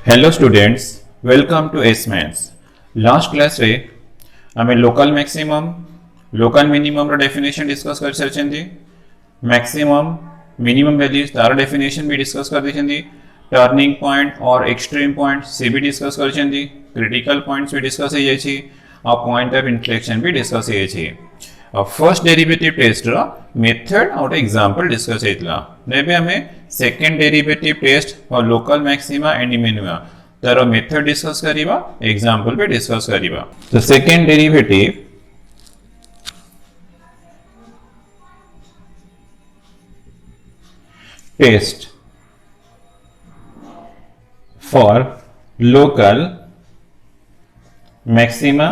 Hello students, welcome to S maths. Last class रे आमे local maximum local minimum रो definition discuss कर सरचंदी। मैक्सिमम मिनिमम वैल्यूज तार डेफिनेशन भी डिस्कस कर दिछंदी। टर्निंग पॉइंट और एक्सट्रीम पॉइंट से भी डिस्कस करचंदी। क्रिटिकल पॉइंट्स भी डिस्कस हो जाय छी और पॉइंट ऑफ इन्फ्लेक्शन भी डिस्कस हो जाय छी। फर्स्ट डेरिवेटिव टेस्ट रो मेथड और एग्जांपल डिस्कस हेतला। नेबे हमें सेकंड डेरिवेटिव टेस्ट और लोकल मैक्सिमा एंड मिनिमा तारो मेथड डिस्कस करिबा, एग्जांपल पे डिस्कस करिबा। तो second derivative test for local maxima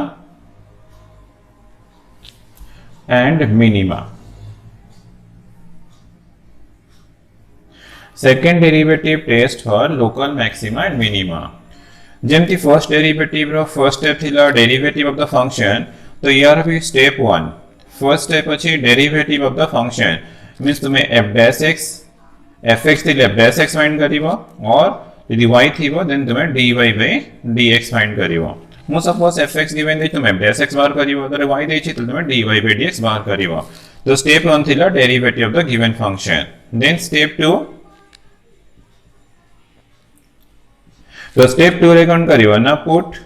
and minima. Second derivative test for local maxima and minima. જેમથી ફર્સ્ટ ડેરિવેટિવ રો ફર્સ્ટ સ્ટેપ થીલા derivative of the function, તો યાર भी સ્ટેપ 1 ફર્સ્ટ સ્ટેપ પછી derivative of the function means તમે f dash x fx થી f dash x find करिवो और यदि y थीवो देन તમે dy by dx फाइंड करिवो। मो सपोज fx गिवन दे તમે f dash x बार करिवो तो y दे छी तो તમે dy by dx बार करिवो। तो स्टेप 1 थीला derivative of the given function. Then step 2, तो स्टेप 2 रे कोन करिवो ना put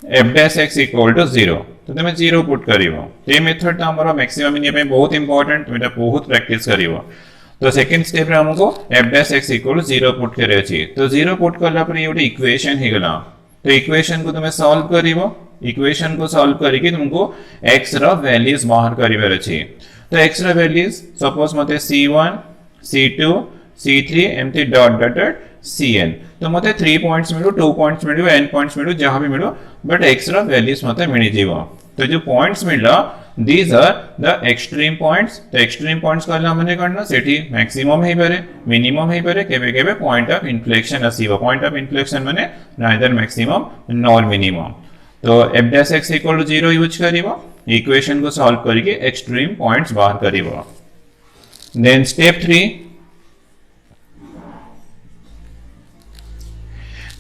f dash x equal to 0, तो તમે 0 पुट करिवो। ते मेथड तो हमरो मैक्सिमम मिनिमम पे बहुत इंपोर्टेंट, मेटा बहुत प्रैक्टिस करिवो। तो सेकंड स्टेप रे हमको f dash x equal to 0 put करे छी। तो 0 पुट करला पर ये इक्वेशन ही गला। तो इक्वेशन को तुम्हें सॉल्व करिवो। इक्वेशन को सॉल्व करके तुमको x रा वैल्यूज बाहर करिवर अछि। तो x रा वैल्यूज सपोज मते c1 c2 c3 एमती डॉट डॉट डॉट cn, तो मते 3 पॉइंट्स मिलु, 2 पॉइंट्स मिलु, n पॉइंट्स मिलु, जहां भी मिलु, बट x रा वैल्यूज मते मिली जीवो। तो जो पॉइंट्स मिलला these are the extreme points। तो extreme points करला माने करना सेठी मैक्सिमम हे पारे, मिनिमम हे पारे, केबे केबे पॉइंट ऑफ इन्फ्लेक्शन आसीबो। पॉइंट ऑफ इन्फ्लेक्शन माने नाइदर मैक्सिमम नॉर मिनिमम। तो f dash x equal to 0 use करिवो, इक्वेशन को सॉल्व करके एक्सट्रीम पॉइंट्स बाहर करिवो। देन स्टेप 3,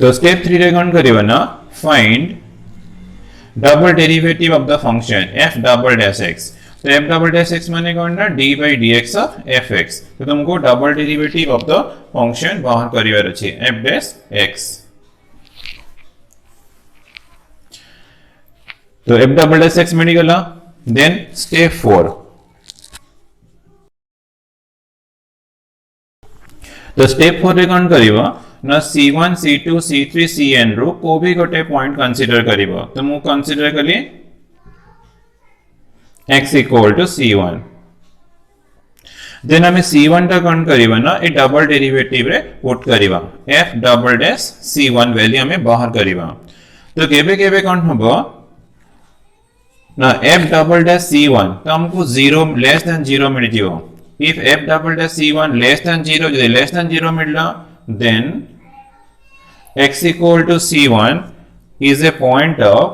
तो स्टेप 3 रे कोन करिवो ना find double derivative of the function f double dash x। तो f डबल डैश x माने कौन ना d by dx of fx। तो तुमको double derivative of the function बाहर करिवार अछि f डैश x। तो f डबल डैश x मिली गला। देन स्टेप 4, तो स्टेप 4 रे कौन करिवो ना c1 c2 c3 cn रो को भी गोटे पॉइंट कंसीडर करिवो। तो मु कंसीडर कली x equal to c1। Then हमें c1 टा कौन करिवो ना ए डबल डेरिवेटिव रे पुट करिवो, f double dash c1 value हमें बाहर करिवो। तो केबे केबे कौन हबो ना f डबल डैश c1 तो हमको 0 लेस देन 0 मिल जिवो। If f double dash c1 less than 0, जो लेस देन 0 मिलला, then x equal to c1 is a point of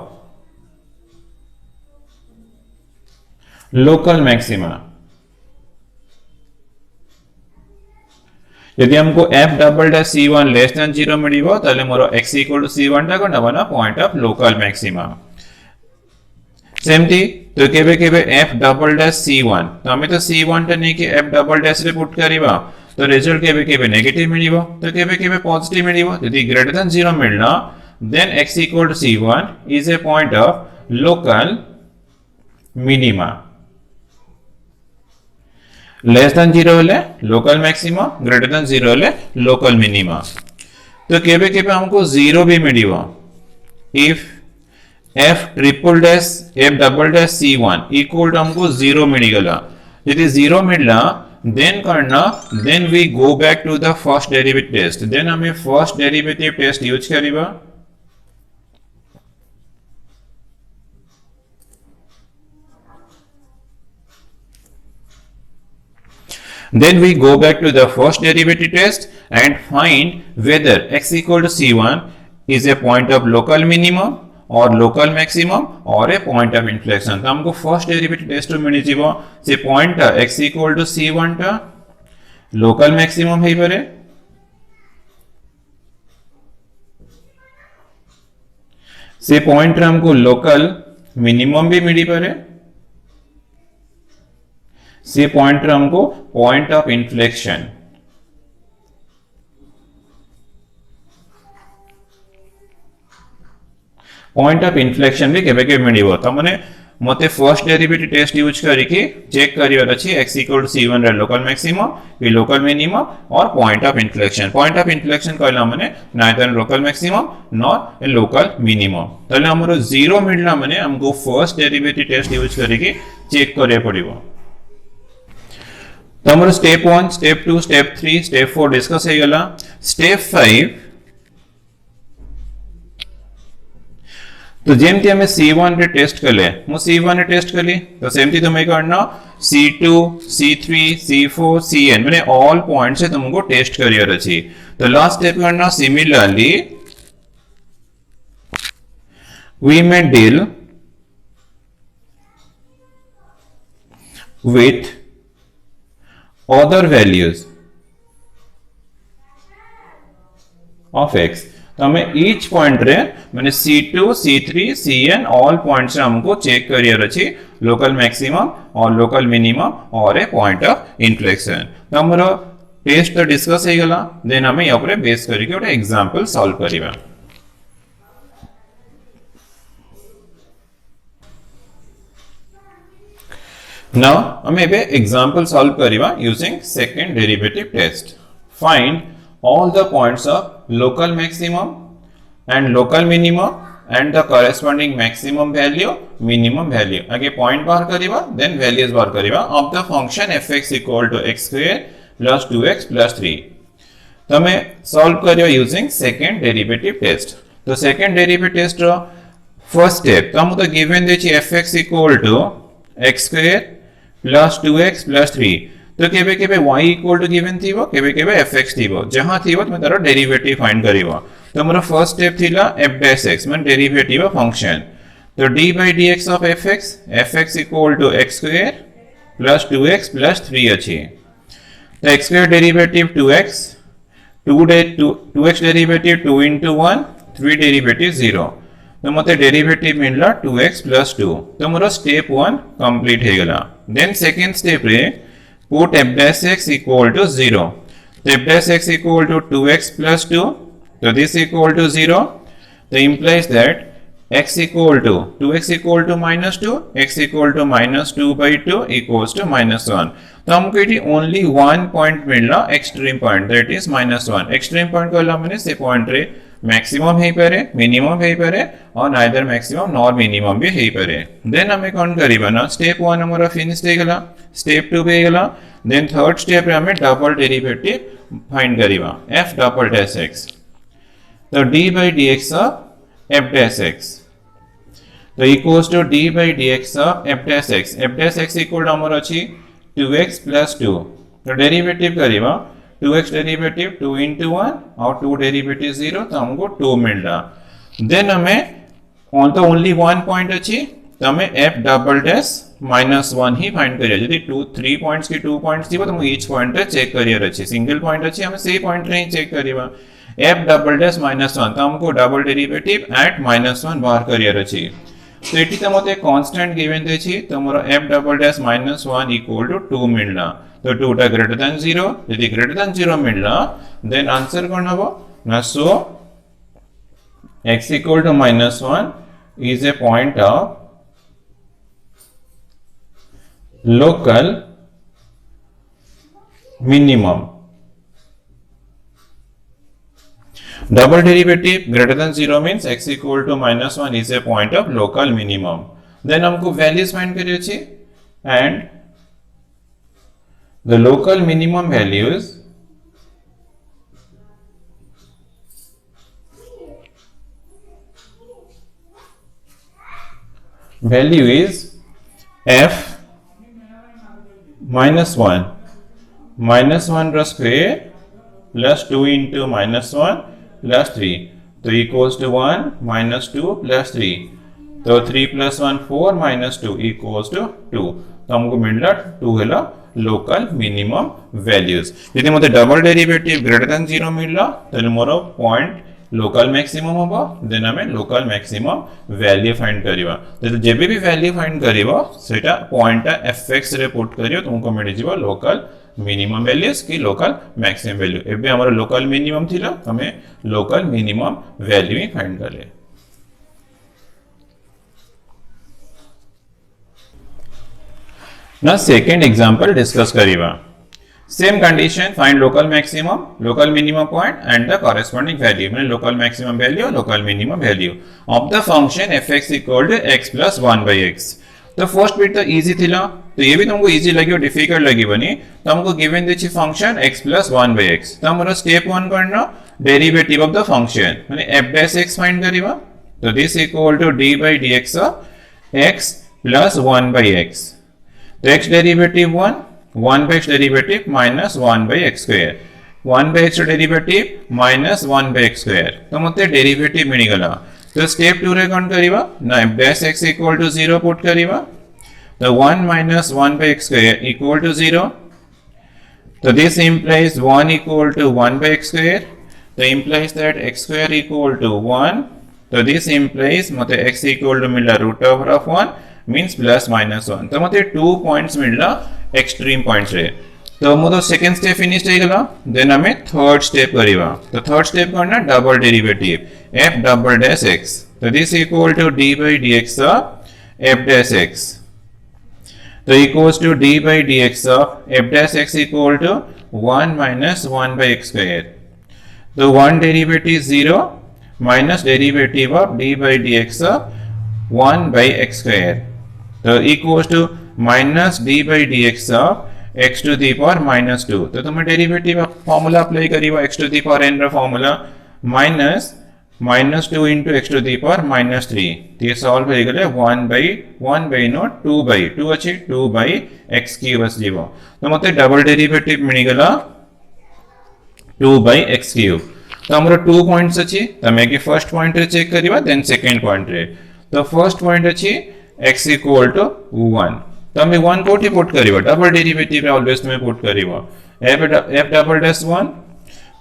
local maxima। यदि हमको f double dash c1 less than 0 मिलिबो ताले मोर x equal to c1 टा कोन बना point of local maxima. सेमती तो केबे केबे f डबल डैश c1 तो हमें तो c1 टा नहीं कि f डबल डैश रे पुट करिबा, तो रिजल्ट केबे केबे नेगेटिव मिलिबो, तो केबे केबे पॉजिटिव मिलिबो। यदि ग्रेटर देन 0 मिलना then x equal to c1 is a point of local minima. Less than 0 होले लोकल मैक्सिमा, ग्रेटर देन 0 होले लोकल मिनिमा। तो केबे केबे हमको 0 भी मिलिबो। If f triple dash f double dash c1 equal to हमको 0 मिली गला। यदि 0 मिलना देन करना then we go back to the first derivative test. Then हमें फर्स्ट डेरिवेटिव टेस्ट यूज करिबा। Then we go back to the first derivative test and find whether x equal to c1 is a point of local minimum और local maximum और ए point of inflection. तो हमको first derivative test मिली जीवो से point x equal to c1 टा local maximum है परे से पॉइंट रे हमको लोकल मिनिमम भी मिली पारे, से पॉइंट रे हमको पॉइंट ऑफ इन्फ्लेक्शन भी केबे के मिलिबो। त माने मते फर्स्ट डेरिवेटिव टेस्ट यूज करिके चेक करिवार अछि x = c1 रे लोकल मैक्सिमम, बी लोकल मिनिमम और point of inflection. Point of inflection कहला माने neither local maximum nor a local minimum. तले हमरो 0 मिलला माने हमको फर्स्ट डेरिवेटिव टेस्ट यूज करिके चेक करे पड़िबो। तो हमरो step 1, step 2, step 3, step 4 discuss हे गला। स्टेप 5 तो जेमती हमें C1 रे टेस्ट कले, मु C1 रे टेस्ट कली तो सेमती तुम्हें करना C2, C3, C4, Cn माने ऑल पॉइंट्स से तुमको टेस्ट करियर अछि। तो लास्ट स्टेप करना similarly we may deal with other values of x। तो हमें ईच पॉइंट रे माने C2, C3, Cn all points से हमको चेक करियर अछि लोकल मैक्सिमम और लोकल मिनिमम और ए पॉइंट ऑफ इन्फ्लेक्शन। तो हमरो टेस्ट तो डिस्कस हे गला, देन हमें यहाँ पर बेस करके ओटे एग्जांपल सॉल्व करिबा। नाउ हमें एबे एग्जांपल सॉल्व करिबा using second derivative test. Find all the points of local maximum and local minimum and the corresponding maximum value, minimum value। आगे point बार करिबा, then values बार करिबा of the function fx equal to x square plus 2x plus 3। तो हमें solve करियो using second derivative test। तो second derivative test रो first step तो हम तो given देछि fx equal to x square plus 2x plus 3। तो केबे केबे y इक्वल टू गिवन थीबो, केबे केबे fx थीबो, जहां थीबो तमे तारो डेरिवेटिव फाइंड करिवो। तो हमरो फर्स्ट स्टेप थिला f डैश x मान डेरिवेटिव ऑफ फंक्शन। तो d by dx of fx equal to x square plus 2x plus 3 अछि। तो x square derivative 2x, 2x derivative 2 into 1, 3 derivative 0। तो मते डेरिवेटिव मिलला 2x प्लस 2। तो मोर step 1 complete हे गला। Then second step रे put f dash x equal to 0। तो f dash x equal to 2x plus 2, so this equal to 0, so implies that x equal to 2x equal to minus 2, x equal to minus 2 by 2 equals to minus 1। तो हमको ये only one point मिलना extreme point, that is minus 1। extreme point को ला मैंने से point रे maximum है पारे, मिनिमम है पारे और नाइदर मैक्सिमम नॉर मिनिमम भी है पारे। देन हमें कौन करिबा ना स्टेप 1 हमारा फिनिश हे गला, स्टेप 2 पे गला। देन थर्ड स्टेप रे हमें डबल डेरिवेटिव फाइंड करिबा f डबल डैश x। तो d by dx of f dash x तो equals to d by dx of f dash x। f dash x equal हमर अछि 2x plus 2। तो derivative करिबा 2x derivative 2 into 1 और 2 derivative 0, तो हमको 2 मिल रहा। देन हमें ऑन तो ओनली वन पॉइंट अच्छी, तो हमें f डबल डैश -1 ही फाइंड करिए। यदि 3 पॉइंट्स की 2 पॉइंट्स थी तो ईच पॉइंट चेक करियर अच्छी, सिंगल पॉइंट अच्छी हमें से पॉइंट नहीं चेक करिबा। f डबल डैश -1 तो हमको डबल डेरिवेटिव एट -1 बाहर करियर अच्छी। तो एटी तो मते कांस्टेंट गिवन देछि, तो मोर f double dash -1 equal to 2 मिलला। तो 2 टा ग्रेटर देन 0, यदि ग्रेटर देन 0 मिलला देन आंसर कोन हबो ना। So x equal to -1 is a point of local minimum. Double derivative greater than 0 means x equal to -1 is a point of local minimum। Then हमको values find करिए छी, and the local minimum values value is f -1 -1 रा square plus 2 into -1 plus 3, तो equals to 1 minus 2 plus 3, तो 3 plus 1 4 minus 2 equals to 2। तो हमको मिलला 2 है लोकल मिनिमम वैल्यूज। यदि मते डबल डेरिवेटिव ग्रेटर देन 0 मिलला तो मोर पॉइंट लोकल मैक्सिमम होबो देन हमें लोकल मैक्सिमम वैल्यू फाइंड करिवा तो जेबे भी वैल्यू फाइंड करिवो सेटा पॉइंट fx रे पुट करियो तुमको मिल जिवो लोकल मिनिमम वैल्यूज की लोकल मैक्सिमम वैल्यू एबे हमर लोकल मिनिमम थिलो हमें लोकल मिनिमम वैल्यू ही फाइंड करले ना सेकंड एग्जांपल डिस्कस करिवा Same condition, find local maximum, local minimum point and the corresponding value. mean local maximum value, local minimum value of the function fx equal to x plus 1 by x. तो first bit तो easy थिला तो ये भी तुमको easy लगी difficult लगी बनी तो हमको given दिछि function x plus 1 by x. तो हमरो स्टेप 1 करना डेरिवेटिव ऑफ द फंक्शन माने f dash x फाइंड करिवा तो this equal to d by dx of x plus 1 by x. तो x derivative 1 1 by x derivative minus 1 by x square 1 by x derivative minus 1 by x square तो मते derivative मिल गला तो step 2 रे कौन करिवा ना f dash x equal to 0 put करिवा तो 1 minus 1 by x square equal to 0 तो this implies 1 equal to 1 by x square तो implies that x square equal to 1 तो this implies मते x equal to मिला root over of 1 means plus minus 1 तो मते 2 points मिलला extreme points रे तो मोर सेकंड स्टेप फिनिश हो गला देन हमें थर्ड स्टेप करिवा तो थर्ड स्टेप करना double derivative f double dash x तो this equal to d by dx of f dash x तो equals to d by dx of f dash x equal to 1 minus 1 by x square तो 1 derivative 0 minus derivative of d by dx of 1 by x square तो equals to minus d by dx of x to the power minus 2 तो तुम derivative formula apply करिवा x to the power n रा formula minus minus 2 into x to the power minus 3 तो ये solve हो गले 1 by not 2 by 2 अछि 2 by x cube बस जीवो तो मते डबल डेरिवेटिव मिल गला 2 by x क्यूब तो हमरो 2 पॉइंट्स अछि तमे के फर्स्ट पॉइंट रे चेक करिवा देन सेकंड पॉइंट रे तो फर्स्ट पॉइंट अछि x इक्वल टू 1 तो हमें 1 कोठी पुट करिवा डबल डेरिवेटिव रे ऑलवेज में पुट करिवा f डबल डैश 1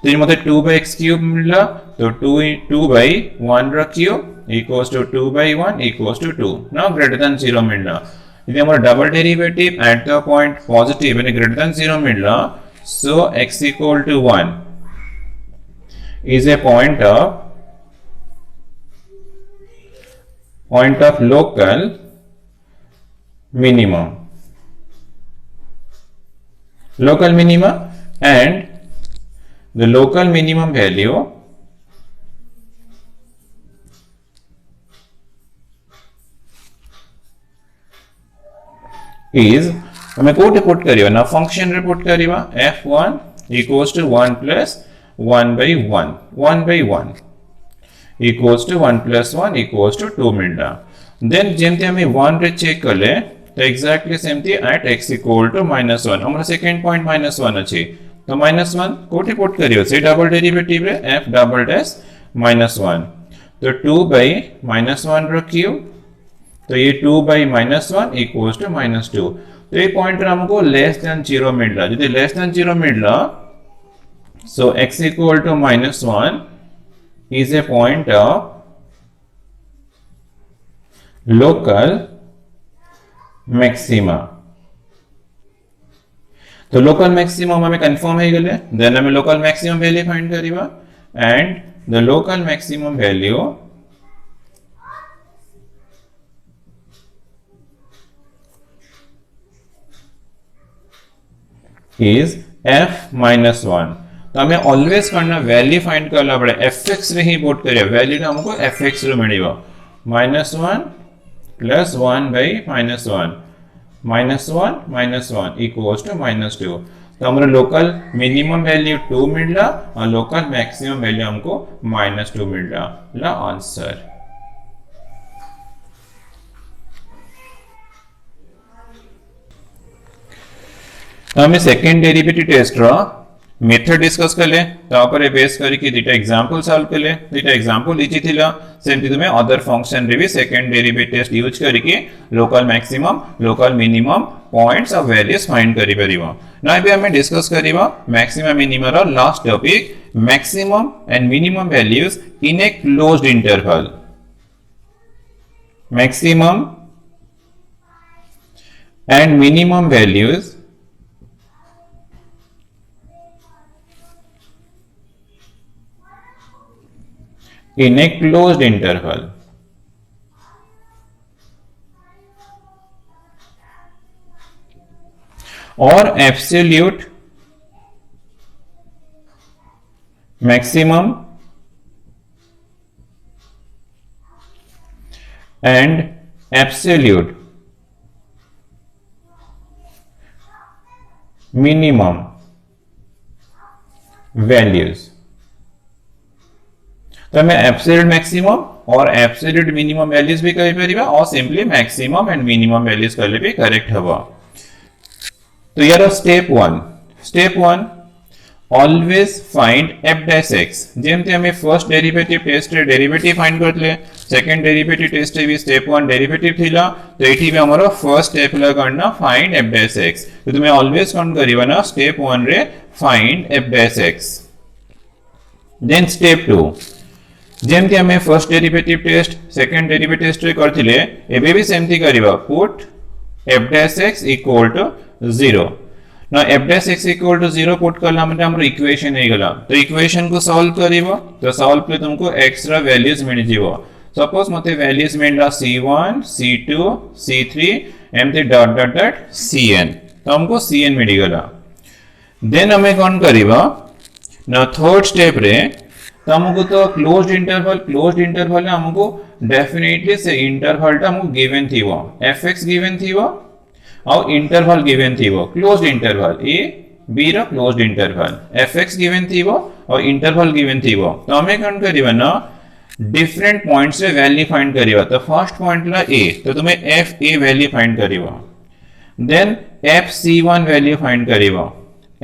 तो ये मते 2 by x क्यूब मिलला तो 2 by 1 रा cube equals to 2 by 1 equals to 2 now greater than 0 मिलला इदे हमारा double derivative at the point positive यानी ग्रेटर देन 0 मिलला so x equal to 1 is a point of local minimum and the local minimum value is हमें कोटे put करिवा ना function रे put करिवा f1 equals to 1 plus 1 by 1 equals to 1 plus 1 equals to 2 मिलला then जेमते हमें 1 रे check करले तो exactly सेमती एट x equal to -1 हमरा सेकंड पॉइंट -1 अछि तो -1 कोठी पुट करियो से डबल डेरिवेटिव रे f डबल डैश -1 तो 2 by -1 रो क्यूब तो ये 2 by -1 equals to -2 तो ये पॉइंट रे हमको लेस देन 0 मिलला यदि लेस देन 0 मिलला so x equal to -1 is a point of local maxima तो लोकल मैक्सिमम हमें कंफर्म हो गले देन हमें लोकल मैक्सिमम वैल्यू फाइंड करिवा and the local maximum value is f-1 तो हमें ऑलवेज करना वैल्यू फाइंड करना पड़े fx रे ही पुट करिया वैल्यू ना हमको fx रे मिलिबो -1 plus 1 by -1 equals to -2 तो हमारा लोकल मिनिमम वैल्यू 2 मिलला और लोकल मैक्सिमम वैल्यू हमको -2 मिलला ला आंसर तो हमें सेकंड डेरिवेटिव टेस्ट रा मेथड डिस्कस कले तापर बेस करके दुटा एग्जांपल सॉल्व कले दुटा एग्जांपल इजी थिला सेमती तुमे अदर फंक्शन रे भी सेकंड डेरिवेटिव टेस्ट यूज करके local maximum local minimum points of values find करि परिबो ना बे हमें डिस्कस करिबा मैक्सिमम मिनिमम रो last topic maximum and minimum values in a closed interval maximum and minimum values in a closed interval or absolute maximum and absolute minimum values तो हमें absolute maximum और एब्सोल्यूट मिनिमम वैल्यूज भी कहि परिबा और simply maximum and minimum values करले भी correct हबो तो यार step 1 always find f dash x जेमते हमें फर्स्ट डेरिवेटिव टेस्ट रे डेरिवेटिव फाइंड करले सेकंड डेरिवेटिव टेस्ट रे भी स्टेप 1 डेरिवेटिव थिला तो एठी भी हमरो फर्स्ट स्टेप ला करना फाइंड f डैश x तो तुमे ऑलवेज काउंट करिबा ना स्टेप 1 रे find f dash x then step 2 जेमती हमें first derivative test second derivative test रे करथिले एबे भी सेमती करिबा put f dash x equal to 0 ना f dash x equal to 0 put करला मतलब हमर इक्वेशन हे गला तो इक्वेशन को सॉल्व करिबो तो सॉल्व पे तुमको x रा वैल्यूज मिल जिवो सपोज मते वैल्यूज मिलला c1 c2 c3 एमते डॉट डॉट डॉट cn तो हमको cn मिल गला देन हमें कोन करिबा ना थर्ड स्टेप रे तो हमको तो क्लोज्ड इंटरवल हमको डेफिनेटली से इंटरवल टा हमको गिवन थीवो fx गिवन थीवो और इंटरवल गिवन थीवो क्लोज्ड इंटरवल a b रो क्लोज्ड इंटरवल fx गिवन थीवो और इंटरवल गिवन थीवो तो हमें कौन करिबा ना डिफरेंट पॉइंट्स रे वैल्यू फाइंड करिबा तो फर्स्ट पॉइंट ला a तो तुम्हें f a वैल्यू फाइंड करिबा देन f c1 वैल्यू फाइंड करिबा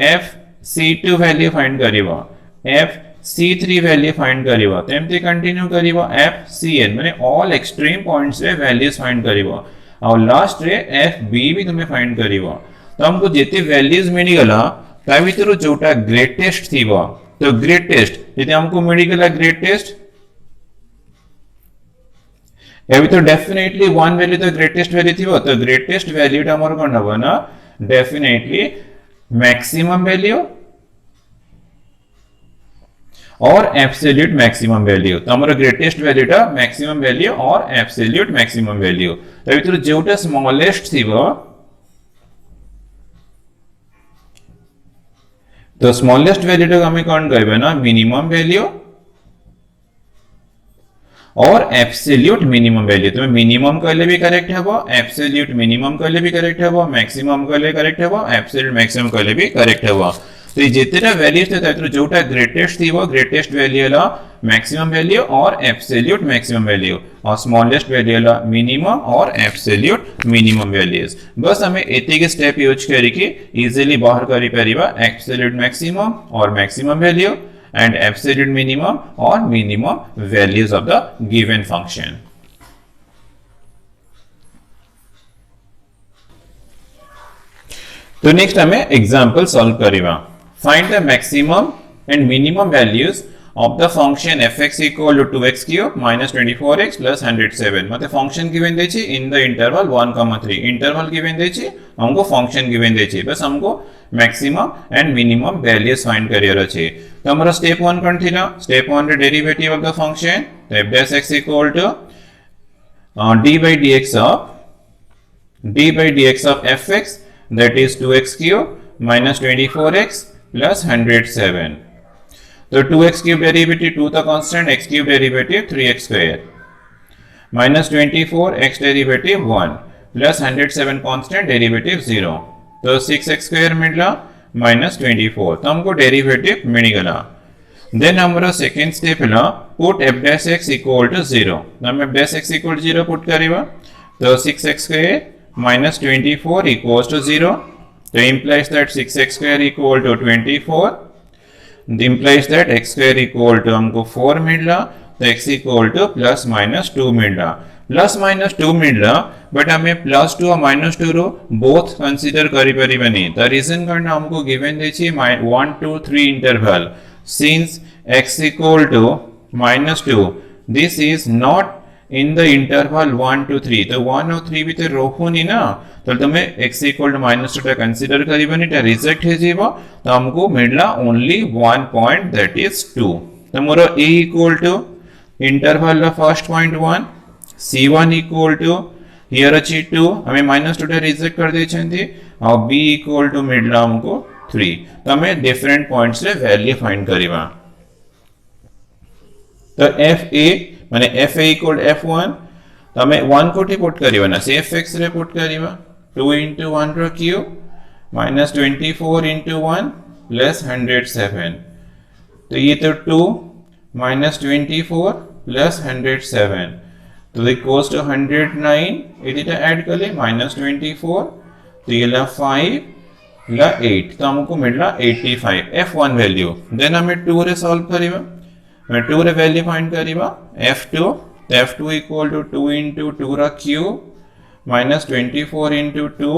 f c2 वैल्यू फाइंड करिबा f C3 वैल्यू फाइंड करिबा तेमते कंटिन्यू करिबा FCN माने ऑल एक्सट्रीम पॉइंट्स रे वैल्यूज फाइंड करिबा और लास्ट रे FB भी तुमे फाइंड करिबा तो हमको जेते वैल्यूज मिली गला ता भितर जोटा ग्रेटेस्ट थीबा तो ग्रेटेस्ट जेते हमको मिली गला ग्रेटेस्ट एबी तो डेफिनेटली वन वैल्यू तो ग्रेटेस्ट वैल्यू थीबा तो ग्रेटेस्ट वैल्यू ता हमर कोन हबो ना डेफिनेटली मैक्सिमम वैल्यू और एब्सोल्यूट मैक्सिमम वैल्यू तो हमारा ग्रेटेस्ट वैल्यू टा मैक्सिमम वैल्यू और एब्सोल्यूट मैक्सिमम वैल्यू तो भितर जोटा स्मॉलेस्ट थीबो तो स्मॉलेस्ट वैल्यू टा हमें कोन कहबे ना मिनिमम वैल्यू और एब्सोल्यूट मिनिमम वैल्यू तो मिनिमम कहले भी करेक्ट हबो एब्सोल्यूट मिनिमम कहले भी करेक्ट हबो मैक्सिमम कहले करेक्ट हबो एब्सोल्यूट मैक्सिमम कहले भी करेक्ट हबो तो जितना वैल्यूज थे ताकि जोटा ग्रेटेस्ट थी वो ग्रेटेस्ट वैल्यू ला मैक्सिमम वैल्यू और एब्सोल्यूट मैक्सिमम वैल्यू और स्मॉलेस्ट वैल्यू ला मिनिमम और एब्सोल्यूट मिनिमम वैल्यूज बस हमें एतिक स्टेप यूज करके इजीली बाहर करि परिबा एब्सोल्यूट मैक्सिमम और maximum value and absolute minimum और minimum values of the given function तो नेक्स्ट हमें एग्जांपल सॉल्व करिबा find the maximum and minimum values of the function fx equal to 2x cube minus 24x plus 107 मतलब function given देछि in the interval 1,3 interval given देछि हमको function given देछि बस हमको maximum and minimum values find करियर अछि तो हमरा स्टेप 1 कोन थिला स्टेप 1 रे डेरिवेटिव ऑफ द फंक्शन तो f dash x equal to d by dx of fx that is 2x cube minus 24x plus 107 तो 2x cube डेरिवेटिव 2 था constant x cube derivative 3x square minus 24 x derivative 1 plus 107 constant derivative 0 तो 6x square मिलला minus 24 तो हमको derivative मिल गला then हमारा second step है put f dash x equal to 0 हम f dash x equal to 0 put करिबा तो 6x square minus 24 equals to 0 तो implies that 6x square equal to 24 implies that x square equal to हमको 4 मिलला, तो x equal to plus minus 2 मिलला, plus minus 2 मिलला, but हमें plus 2 और minus 2 रो both consider करी परिबनी, the reason करना हमको given देची 1 2 3 interval, since x equal to minus 2, this is not in the interval 1 to 3, तो 1 और 3 भी तो रोको नहीं ना, तो तुम्हें x equal to minus 2 consider करीबन इटा रिजेक्ट है जीवा, तो हमको मिलना only 1 point, that is 2, तो मोरा a equal to interval of first point 1, c1 equal to here अच्छी 2, हमें minus 2 रिजेक्ट कर दे चंदी, और b equal to मिलना हमको 3, तो हमें different points रे value find करीबा, तो fa माने fa equal to f1, तो हमें 1 कोटी पुट करीबा ना, से fx रे पुट करीबा 2 into 1 रो क्यूब minus 24 into 1 plus 107, तो ये तो 2 minus 24 plus 107, तो equals to 109, इधर ऐड कर ले minus 24, तो ये ला 5 ला 8, तो हमको मिलना 85 f1 वैल्यू, देन हमें 2 रे सॉल्व करीबा, मैं 2 रे वैल्यू फाइंड करीबा f2, तो f2 equal to 2 into 2 रा क्यूब minus 24 into 2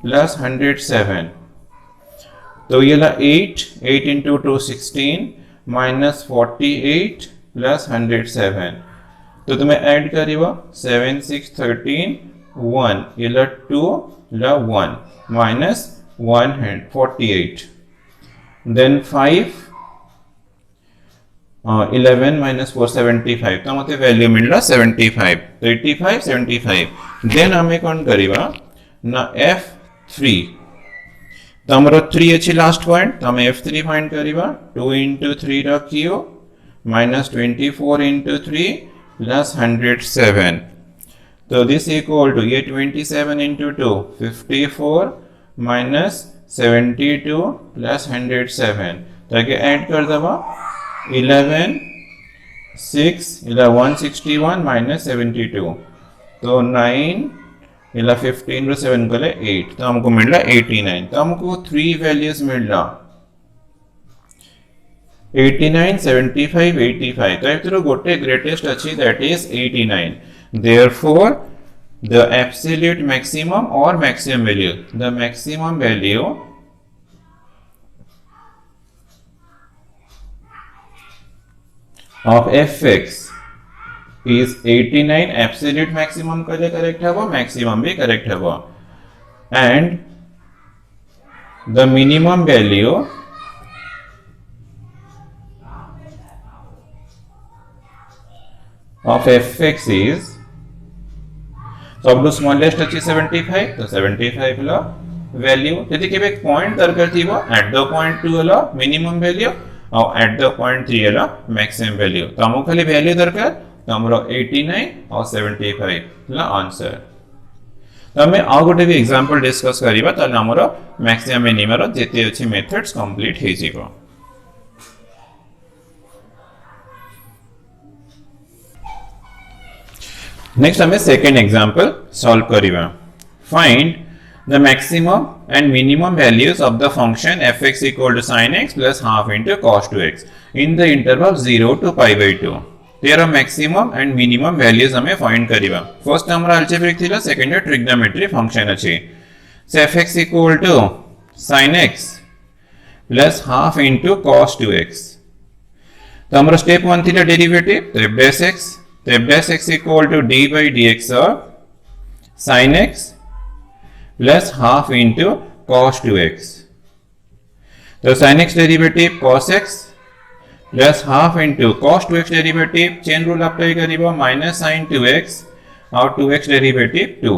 plus 107, तो ये ला 8 into 2 16 minus 48 plus 107, तो तुम्हें ऐड करीबा 7 6 13 1, ये ला 2 ला 1 minus 148, then 5 11 minus 4 75, तो हमें वैल्यू मिल रहा 75, तो 85 75, देन हमें कौन करीबा ना f3, तो हमारा 3 अच्छी लास्ट पॉइंट, तो हमें f3 फाइंड करीबा 2 into 3 रा क्यूब minus 24 into 3 plus 107, तो दिस इक्वल टू ये 27 into 2 54 minus 72 plus 107, तो आगे ऐड कर दबा 11 6 161 minus 72, तो 9 15 7 को ले 8, तो हमको मिल रहा 89, तो हमको 3 वैल्यूज मिल रहा 89 75 85, तो एक गोटे ग्रेटेस्ट अच्छी, that is 89, therefore the absolute maximum or maximum value, the maximum value of fx is 89, absolute maximum का जो करेक्ट है वो maximum भी करेक्ट है वो, and the minimum value of fx is, सब लोग स्मॉलेस्ट अच्छी 75, तो 75 ला वैल्यू, यदि केवल एक पॉइंट दरकार थी वो एट द पॉइंट 2 ला मिनिमम वैल्यू और एट द पॉइंट 3 ला मैक्सिमम वैल्यू, तो हमको खाली वैल्यू दरकार, तो हमरा 89 और 75 ला आंसर, तो हमें आ गोटे भी एग्जांपल डिस्कस करिबा, ताले हमरा मैक्सिमम मिनिमम रो जेते अछि मेथड्स कंप्लीट हे जीवो। नेक्स्ट हमें सेकंड एग्जांपल सॉल्व करिबा, find the maximum and minimum values of the function fx equal to sin x plus half into cos 2x in the interval 0 to pi by 2. There are maximum and minimum values हमें find करिबा। First हमारा algebraic थिला, second है trigonometry function अच्छी। So fx equal to sin x plus half into cos 2x, तो हमारा step 1 थिला derivative, तो f dash x, तो f dash x equal to d by dx of sin x plus half into cos 2x, तो sin x derivative cos x plus half into cos 2x derivative, chain rule apply करिबा minus sin 2x और 2x derivative 2,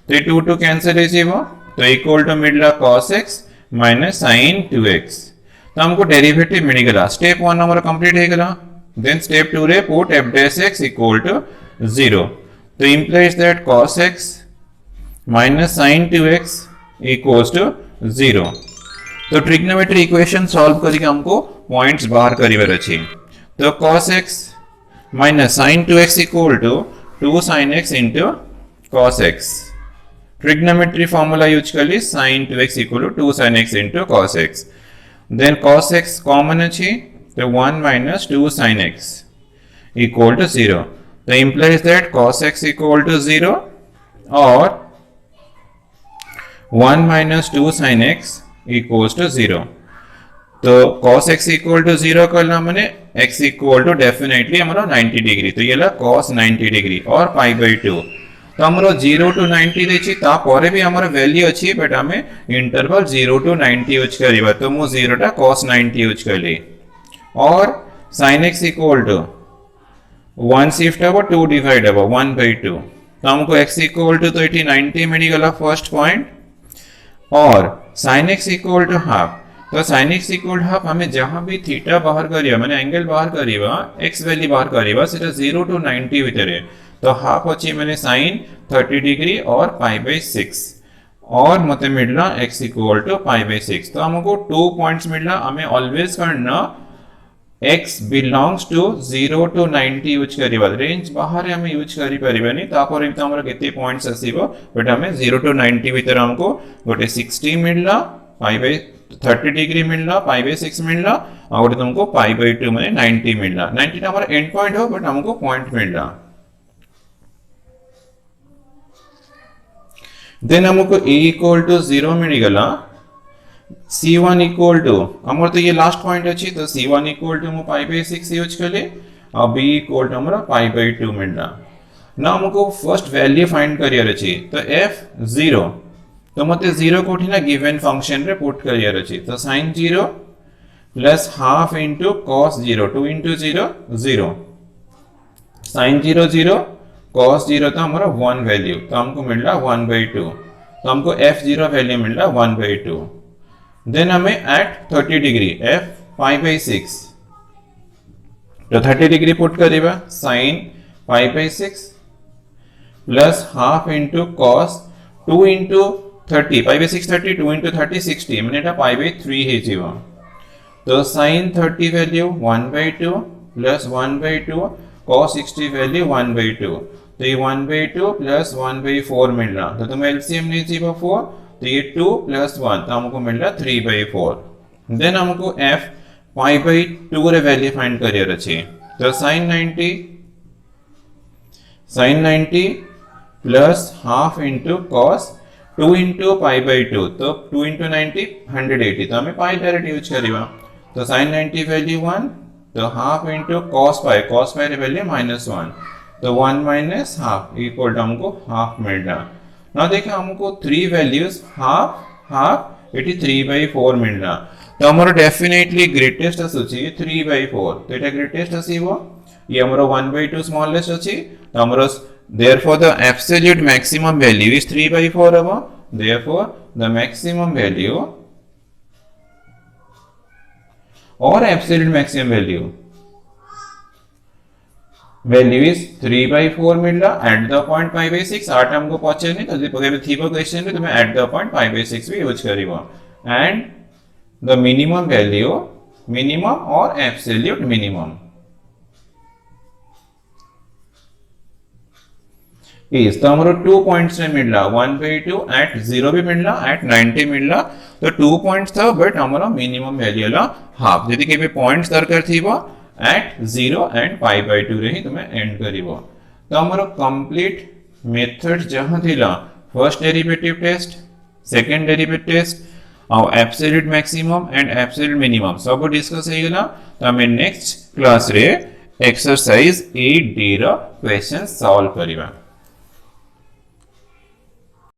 तो 2 2 cancel हो जाएगा, तो equal to मिलला cos x minus sin 2x, तो हमको डेरिवेटिव मिल गया। स्टेप 1 हमारा कंप्लीट हो गया, देन स्टेप 2 रे put f dash x equal to 0, तो implies that cos x minus sin 2x equals to 0, तो ट्रिग्नोमेट्री इक्वेशन सॉल्व करके हमको पॉइंट्स बाहर करिवर अछि, तो cos x minus sin 2x equal to 2 sin x into cos x, trigonometry formula use कर ली, sin 2x equal to 2 sin x into cos x, देन cos x common अछि तो 1 minus 2 sin x equal to 0. तो implies that cos x equal to 0 or 1 minus 2 sin x equals to 0. तो cos x equal to 0 करना माने x equal to definitely हमारा 90 degree तो ये ला cos 90 डिग्री और पाई बाई 2 तो हमरो 0 to 90 देछि ता परे भी हमर वैल्यू अछि बट हमें इंटरवल 0 to 90 यूज करिबा तो मु 0 टा cos 90 यूज करली और sin x equal to 1 shift हबो 2 डिवाइड हबो 1/2 तो हमको x इक्वल टू तो एटी 90 मिली गला फर्स्ट पॉइंट और sin x equal to half तो sin x equal to half हमें जहां भी थीटा बाहर करिया माने एंगल बाहर करिबा x वैल्यू बाहर करिबा सेटा 0 to 90 भितरे तो हाफ अच्छी मैंने साइन 30 डिग्री और पाई बाई 6 और मते मिलना x equal to pi by 6 तो हमको 2 पॉइंट्स मिलना हमें ऑलवेज करना x belongs to 0 to 90 use करिबा रेंज बाहर हमें यूज करि परिबानी तापर भी हमर केते पॉइंट्स आसीबो बट हमें 0 to 90 भीतर हमको गोटे 60 मिलना पाई बाई 30 डिग्री मिलना पाई बाई 6 मिलना और तुमको पाई बाई 2 माने 90 मिलना 90 टा हमारा एंड पॉइंट हो बट हमको पॉइंट मिलना देन हमको a इक्वल टू 0 मिल गला c1 इक्वल टू हमर तो ये लास्ट पॉइंट अछि तो c1 इक्वल टू मु पाई बाई 6 यूज करले और b इक्वल टू हमरा पाई बाई 2 मिलना ना हमको फर्स्ट वैल्यू फाइंड करियर अछि तो f 0 तो मते 0 कोठी ना गिवन फंक्शन रे पुट करियर अछि तो sin 0 plus half into cos 0 2 into 0 0 sin 0 0 cos 0 तो हमारा 1 वैल्यू तो हमको मिल रहा 1/2 तो हमको f0 वैल्यू मिल रहा 1/2 देन हमें at 30 degree f pi by 6 तो 30 डिग्री पुट करिबा sin pi by 6 plus half into cos 2 into 30 pi by 6 30 2 into 30 60 माने एटा पाई बाई 3 हे जीवा तो sin 30 value 1/2 plus 1/2 cos 60 value 1/2 तो ये 1/2 प्लस 1/4 मिल रहा तो तुम्हें एलसीएम लीजिए 4 तो ये 2 प्लस 1 तो हमको मिल रहा 3/4 देन हमको f पाई बाई 2 रे वैल्यू फाइंड करियर अछि तो sin 90 plus half into cos 2 into pi by 2 तो 2 into 90 180 तो हमें पाई डायरेक्ट यूज करिबा तो sin 90 वैल्यू 1 तो हाफ इनटू cos पाई रे वैल्यू -1 तो 1 माइनस हाफ इक्वल टू हमको हाफ मिल रहा ना देखा हमको 3 वैल्यूज हाफ हाफ 3/4 मिल रहा तो हमारा डेफिनेटली ग्रेटेस्ट अछि 3/4 तो एटा ग्रेटेस्ट आसीबो ये हमारा 1/2 स्मॉलेस्ट अछि तो हमारा therefore the absolute maximum value is 3/4 अब therefore the maximum value or absolute maximum value is 3/4 मिल रहा eight the point pi by 6 आठ हमको पहुंचे नहीं तो पके थीबो क्वेश्चन में तुम्हें at the point pi by 6 भी यूज करिवो and the minimum value minimum और एब्सोल्यूट मिनिमम इस तो हमारा 2 पॉइंट्स में मिल रहा 1/2 एट 0 भी मिल रहा एट 90 मिल रहा तो 2 पॉइंट्स था बट हमारा मिनिमम वैल्यू ला हाफ यदि के पॉइंट्स दरकार थीबो एट 0 एंड पाई बाई 2 रे ही तुम्हें एंड करिवो तो हमारा कंप्लीट मेथड जहां थिला first derivative test second derivative test और absolute maximum and absolute minimum सब डिस्कस हे गेला तो हमें नेक्स्ट क्लास रे एक्सरसाइज 8D रो क्वेश्चन सॉल्व करिबा।